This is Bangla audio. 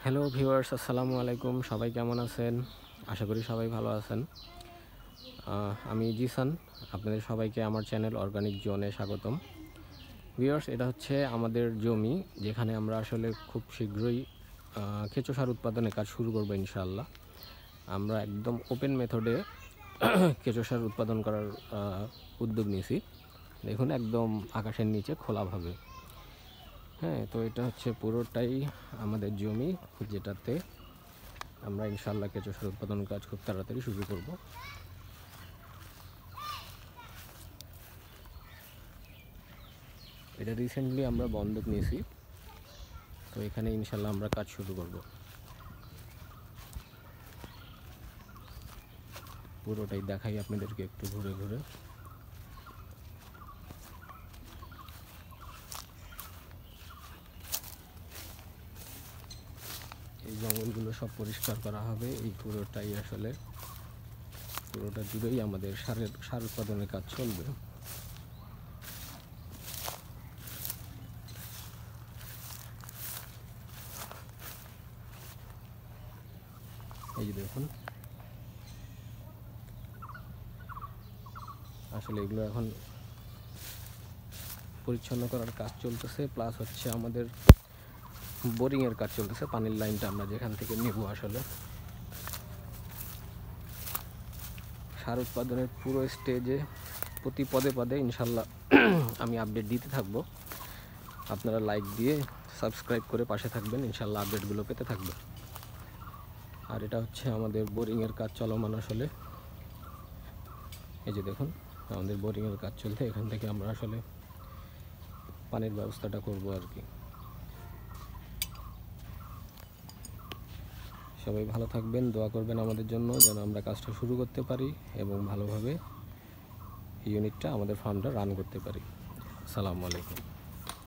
হ্যালো ভিউয়ার্স, আসসালামু আলাইকুম। সবাই কেমন আছেন? আশা করি সবাই ভালো আছেন। আমি জিসান, আপনাদের সবাইকে আমার চ্যানেল অর্গানিক জোনে স্বাগতম। ভিউয়ার্স, এটা হচ্ছে আমাদের জমি, যেখানে আমরা আসলে খুব শীঘ্রই কেঁচো সার উৎপাদনের কাজ শুরু করবো ইনশাআল্লাহ। আমরা একদম ওপেন মেথডে কেঁচো সার উৎপাদন করার উদ্যোগ নিয়েছি। দেখুন, একদম আকাশের নিচে খোলাভাবে। হ্যাঁ, তো এটা হচ্ছে পুরোটাই আমাদের জমি, যেটাতে আমরা ইনশাআল্লাহ কেঁচো সার উৎপাদন কাজ খুব তাড়াতাড়ি শুরু করব। এটা রিসেন্টলি আমরা বন্ধক নিয়েছি, তো এখানে ইনশাআল্লাহ আমরা কাজ শুরু করব। পুরোটাই দেখাই আপনাদেরকে একটু ঘুরে ঘুরে। এই জঙ্গলগুলো সব পরিষ্কার করা হবে। এই পুরোটাই আসলে পুরোটা জুড়েই আমাদের সার উৎপাদনের কাজ চলবে। এই যে দেখুন, আসলে এগুলো এখন পরিচ্ছন্ন করার কাজ চলতেছে, প্লাস হচ্ছে আমাদের বোরিংয়ের কাজ চলতেছে। পানির লাইনটা আমরা যেখান থেকে নেব, আসলে সার উৎপাদনের পুরো স্টেজে প্রতি পদে পদে ইনশাল্লাহ আমি আপডেট দিতে থাকবো। আপনারা লাইক দিয়ে সাবস্ক্রাইব করে পাশে থাকবেন, ইনশাল্লাহ আপডেটগুলো পেতে থাকবেন। আর এটা হচ্ছে আমাদের বোরিংয়ের কাজ চলমান আসলে। এই যে দেখুন, আমাদের বোরিংয়ের কাজ চলতে, এখান থেকে আমরা আসলে পানির ব্যবস্থাটা করব আর কি। সবাই ভালো থাকবেন, দোয়া করবেন আমাদের জন্য, যেন আমরা কাজটা শুরু করতে পারি এবং ভালোভাবে ইউনিটটা, আমাদের ফার্মটা রান করতে পারি। আসসালামু আলাইকুম।